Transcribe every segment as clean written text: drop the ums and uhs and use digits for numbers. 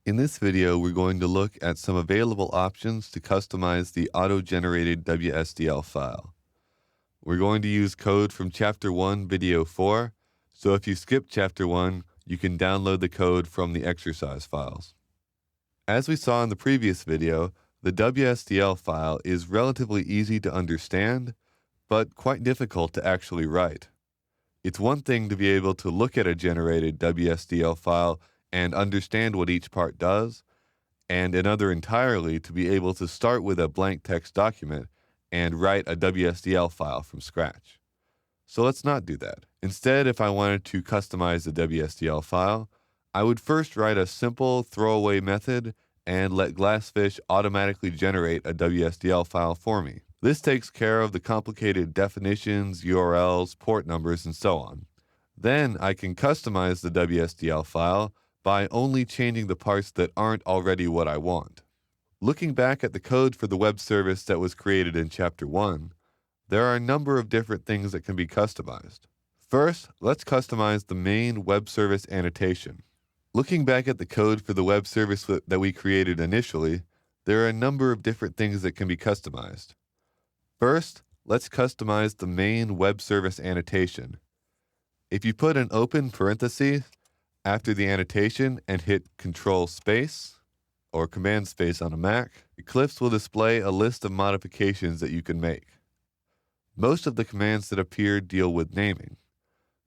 In this video, we're going to look at some available options to customize the auto-generated WSDL file. We're going to use code from Chapter 1, Video 4, so if you skip Chapter 1, you can download the code from the exercise files. As we saw in the previous video, the WSDL file is relatively easy to understand, but quite difficult to actually write. It's one thing to be able to look at a generated WSDL file and understand what each part does, and another entirely to be able to start with a blank text document and write a WSDL file from scratch. So let's not do that. Instead, if I wanted to customize the WSDL file, I would first write a simple throwaway method and let Glassfish automatically generate a WSDL file for me. This takes care of the complicated definitions, URLs, port numbers, and so on. Then I can customize the WSDL file by only changing the parts that aren't already what I want. Looking back at the code for the web service that was created in Chapter 1, there are a number of different things that can be customized. First, let's customize the main web service annotation. Looking back at the code for the web service that we created initially, there are a number of different things that can be customized. First, let's customize the main web service annotation. If you put an open parenthesis after the annotation and hit Control Space or Command Space on a Mac, Eclipse will display a list of modifications that you can make. Most of the commands that appear deal with naming.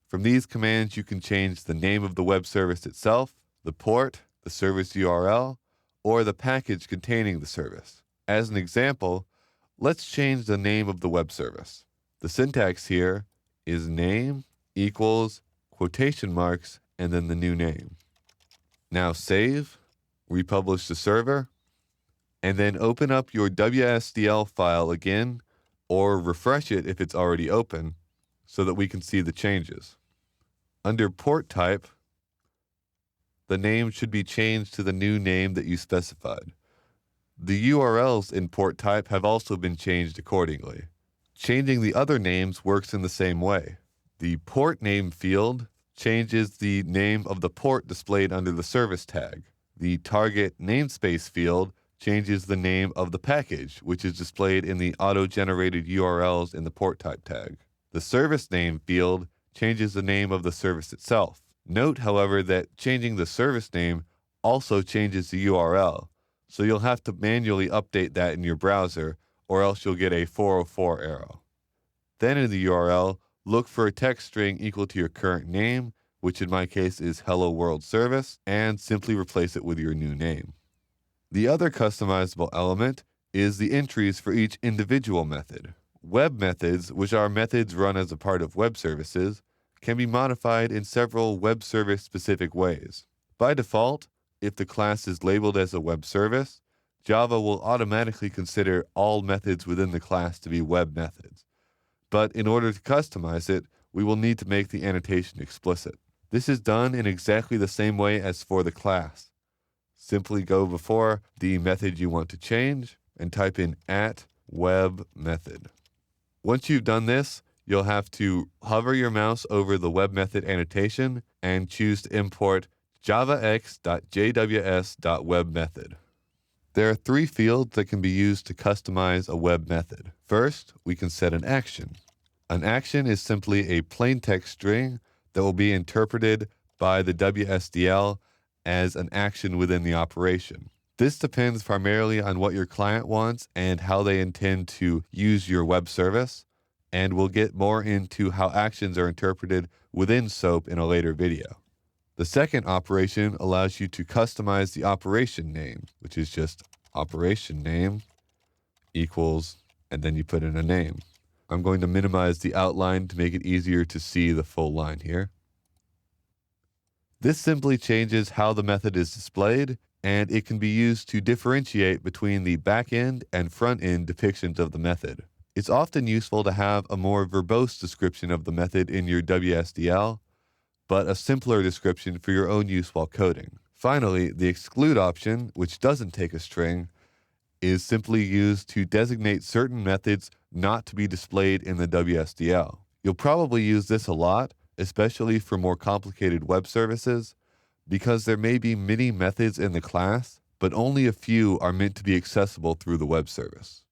From these commands, you can change the name of the web service itself, the port, the service URL, or the package containing the service. As an example, let's change the name of the web service. The syntax here is name equals quotation marks and then the new name. Now save, republish the server, and then open up your WSDL file again or refresh it if it's already open so that we can see the changes. Under port type, the name should be changed to the new name that you specified. The URLs in port type have also been changed accordingly. Changing the other names works in the same way. The port name field changes the name of the port displayed under the service tag. The target namespace field changes the name of the package, which is displayed in the auto-generated URLs in the port type tag. The service name field changes the name of the service itself. Note, however, that changing the service name also changes the URL, so you'll have to manually update that in your browser, or else you'll get a 404 error. Then in the URL, look for a text string equal to your current name, which in my case is Hello World Service, and simply replace it with your new name. The other customizable element is the entries for each individual method. Web methods, which are methods run as a part of web services, can be modified in several web service specific ways. By default, if the class is labeled as a web service, Java will automatically consider all methods within the class to be web methods. But in order to customize it, we will need to make the annotation explicit. This is done in exactly the same way as for the class. Simply go before the method you want to change and type in @webMethod. Once you've done this, you'll have to hover your mouse over the web method annotation and choose to import javax.jws.webMethod. There are three fields that can be used to customize a web method. First, we can set an action. An action is simply a plain text string that will be interpreted by the WSDL as an action within the operation. This depends primarily on what your client wants and how they intend to use your web service, and we'll get more into how actions are interpreted within SOAP in a later video. The second operation allows you to customize the operation name, which is just operation name equals, and then you put in a name. I'm going to minimize the outline to make it easier to see the full line here. This simply changes how the method is displayed, and it can be used to differentiate between the back-end and front-end depictions of the method. It's often useful to have a more verbose description of the method in your WSDL, but a simpler description for your own use while coding. Finally, the exclude option, which doesn't take a string, is simply used to designate certain methods not to be displayed in the WSDL. You'll probably use this a lot, especially for more complicated web services, because there may be many methods in the class, but only a few are meant to be accessible through the web service.